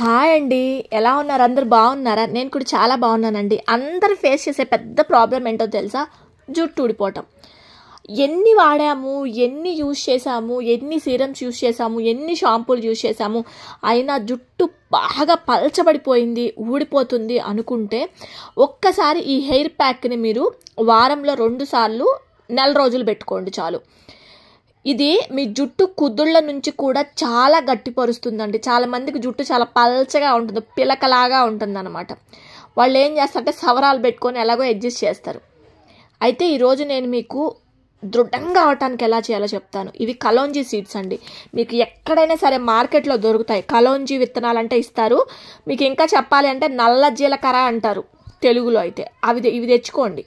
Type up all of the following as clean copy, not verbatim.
Hi అండి. ఎలా ఉన్నారు? అందరూ బాగున్నారా? నేను కూడా చాలా బాగున్నానండి. అందరూ ఫేస్ చేసే పెద్ద ప్రాబ్లం ఏంటో తెలుసా? జుట్టు ఊడిపోవటం. ఎన్ని వాడాము, ఎన్ని యూజ్ చేసాము, ఎన్ని సీరమ్స్ యూజ్ చేసాము, ఎన్ని షాంపూలు యూజ్ చేసాము, అయినా జుట్టు బాగా పలచబడిపోయింది, ఊడిపోతుంది అనుకుంటే ఒక్కసారి ఈ హెయిర్ ప్యాక్ని మీరు వారంలో 2 సార్లు నెల రోజులు పెట్టుకోండి చాలు. ఇది మీ జుట్టు కుదుళ్ళ నుంచి కూడా చాలా గట్టిపరుస్తుందండి. చాలామందికి జుట్టు చాలా పల్చగా ఉంటుంది, పిలకలాగా ఉంటుందన్నమాట. వాళ్ళు ఏం చేస్తారంటే సవరాలు పెట్టుకొని ఎలాగో అడ్జస్ట్ చేస్తారు. అయితే ఈరోజు నేను మీకు దృఢంగా అవటానికి ఎలా చేయాలో చెప్తాను. ఇవి కలోంజీ సీడ్స్ అండి. మీకు ఎక్కడైనా సరే మార్కెట్లో దొరుకుతాయి. కలోంజీ విత్తనాలు అంటే ఇస్తారు. మీకు ఇంకా చెప్పాలి అంటే నల్ల జీలకర్ర అంటారు తెలుగులో అయితే. ఇవి తెచ్చుకోండి.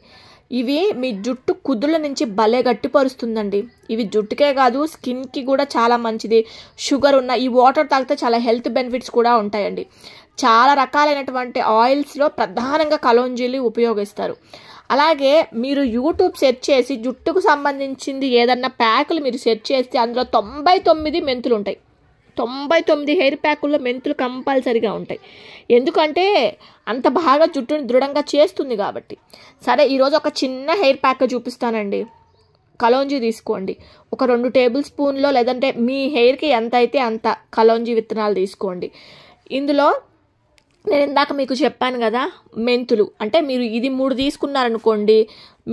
ఇవి మీ జుట్టు కుదుళ్ళ నుంచి భలే గట్టిపరుస్తుందండి. ఇవి జుట్టుకే కాదు స్కిన్కి కూడా చాలా మంచిది. షుగర్ ఉన్న ఈ వాటర్ తాగితే చాలా హెల్త్ బెనిఫిట్స్ కూడా ఉంటాయండి. చాలా రకాలైనటువంటి ఆయిల్స్లో ప్రధానంగా కలోంజీలు ఉపయోగిస్తారు. అలాగే మీరు యూట్యూబ్ సెర్చ్ చేసి జుట్టుకు సంబంధించింది ఏదన్నా ప్యాకులు మీరు సెర్చ్ చేస్తే అందులో 99 మెంతులు ఉంటాయి. 99 హెయిర్ ప్యాకుల్లో మెంతులు కంపల్సరీగా ఉంటాయి. ఎందుకంటే అంత బాగా జుట్టుని దృఢంగా చేస్తుంది కాబట్టి. సరే, ఈరోజు ఒక చిన్న హెయిర్ ప్యాక్ చూపిస్తానండి. కలోంజీ తీసుకోండి. ఒక 2 టేబుల్ స్పూన్లో లేదంటే మీ హెయిర్కి ఎంత అయితే అంత కలోంజీ విత్తనాలు తీసుకోండి. ఇందులో నేను ఇందాక మీకు చెప్పాను కదా, మెంతులు అంటే మీరు ఇది 3 తీసుకున్నారనుకోండి,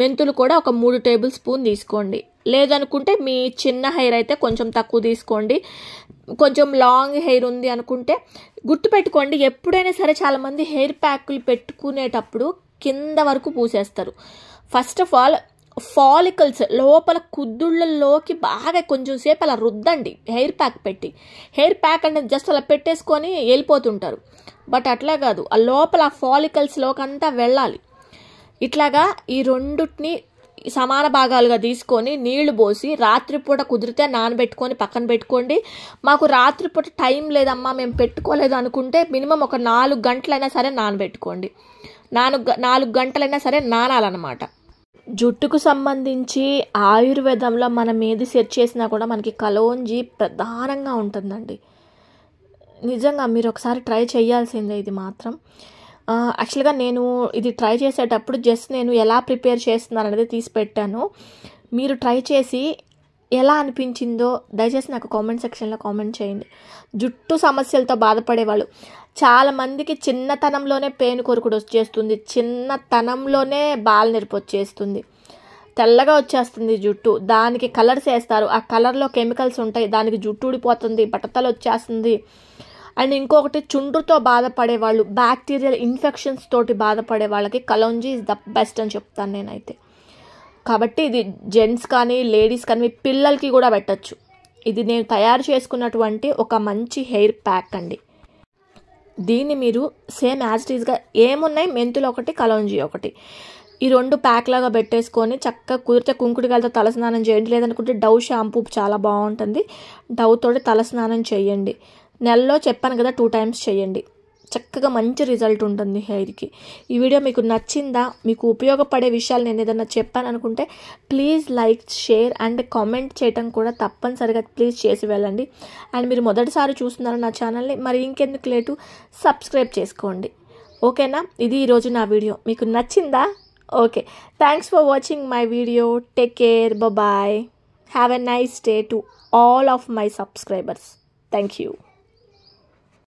మెంతులు కూడా ఒక 3 టేబుల్ స్పూన్ తీసుకోండి. లేదనుకుంటే మీ చిన్న హెయిర్ అయితే కొంచెం తక్కువ తీసుకోండి. కొంచెం లాంగ్ హెయిర్ ఉంది అనుకుంటే గుర్తుపెట్టుకోండి, ఎప్పుడైనా సరే చాలామంది హెయిర్ ప్యాకులు పెట్టుకునేటప్పుడు కింద వరకు పూసేస్తారు. ఫస్ట్ ఆఫ్ ఆల్ ఫాలికల్స్ లోపల కుద్దుళ్ళలోకి బాగా కొంచెం సేపు అలా రుద్దండి హెయిర్ ప్యాక్ పెట్టి. హెయిర్ ప్యాక్ అంటే జస్ట్ అలా పెట్టేసుకొని వెళ్ళిపోతుంటారు. బట్ అట్లా కాదు, ఆ లోపల ఫాలికల్స్లోకి అంతా వెళ్ళాలి. ఇట్లాగా ఈ రెండుని సమాన భాగాలుగా తీసుకొని నీళ్లు పోసి రాత్రిపూట కుదిరితే నానబెట్టుకొని పక్కన పెట్టుకోండి. మాకు రాత్రిపూట టైం లేదమ్మా, మేము పెట్టుకోలేదు అనుకుంటే మినిమం ఒక 4 గంటలైనా సరే నానబెట్టుకోండి. 4 గంటలైనా సరే నానాలన్నమాట. జుట్టుకు సంబంధించి ఆయుర్వేదంలో మనం ఏది సెర్చ్ చేసినా కూడా మనకి కలోంజీ ప్రధానంగా ఉంటుందండి. నిజంగా మీరు ఒకసారి ట్రై చేయాల్సిందే ఇది మాత్రం. యాక్చువల్గా నేను ఇది ట్రై చేసేటప్పుడు జస్ట్ నేను ఎలా ప్రిపేర్ చేస్తున్నాను అనేది తీసి పెట్టాను. మీరు ట్రై చేసి ఎలా అనిపించిందో దయచేసి నాకు కామెంట్ సెక్షన్లో కామెంట్ చేయండి. జుట్టు సమస్యలతో బాధపడేవాళ్ళు చాలామందికి చిన్నతనంలోనే పేను కొరుకుడు వచ్చేస్తుంది, చిన్నతనంలోనే బాలనెరుపు వచ్చేస్తుంది, తెల్లగా వచ్చేస్తుంది జుట్టు. దానికి కలర్స్ వేస్తారు, ఆ కలర్లో కెమికల్స్ ఉంటాయి, దానికి జుట్టు ఊడిపోతుంది, బట్టతలు వచ్చేస్తుంది. అండ్ ఇంకొకటి చుండ్రుతో బాధపడే వాళ్ళు, బ్యాక్టీరియల్ ఇన్ఫెక్షన్స్ తోటి బాధపడే వాళ్ళకి కలోంజీ ఈజ్ ద బెస్ట్ అని చెప్తాను నేనైతే. కాబట్టి ఇది జెంట్స్ కానీ లేడీస్ కానీ మీ పిల్లలకి కూడా పెట్టచ్చు. ఇది నేను తయారు చేసుకున్నటువంటి ఒక మంచి హెయిర్ ప్యాక్ అండి. దీన్ని మీరు సేమ్ యాజ్ ఇట్ ఈస్గా ఏమున్నాయి, మెంతులు ఒకటి కలోంజీ ఒకటి, ఈ 2 ప్యాక్ లాగా పెట్టేసుకొని చక్కగా కుదిరితే కుంకుడుకాయలతో తలస్నానం చేయండి. లేదనుకుంటే డవ్ షాంపూ చాలా బాగుంటుంది, డవ్ తోటి తలస్నానం చేయండి. నెలలో చెప్పాను కదా 2 టైమ్స్ చేయండి. చక్కగా మంచి రిజల్ట్ ఉంటుంది హెయిర్కి. ఈ వీడియో మీకు నచ్చిందా, మీకు ఉపయోగపడే విషయాలు నేను ఏదైనా చెప్పాను అనుకుంటే please like, share and comment చేయటం కూడా తప్పనిసరిగా ప్లీజ్ చేసి వెళ్ళండి. అండ్ మీరు మొదటిసారి చూస్తున్నారు నా ఛానల్ని, మరి ఇంకెందుకు లేటు సబ్స్క్రైబ్ చేసుకోండి. ఓకేనా? ఇది ఈరోజు నా వీడియో. మీకు నచ్చిందా? Okay, thanks for watching my video. Take care, bye. Have a nice day to all of my subscribers. Thank you.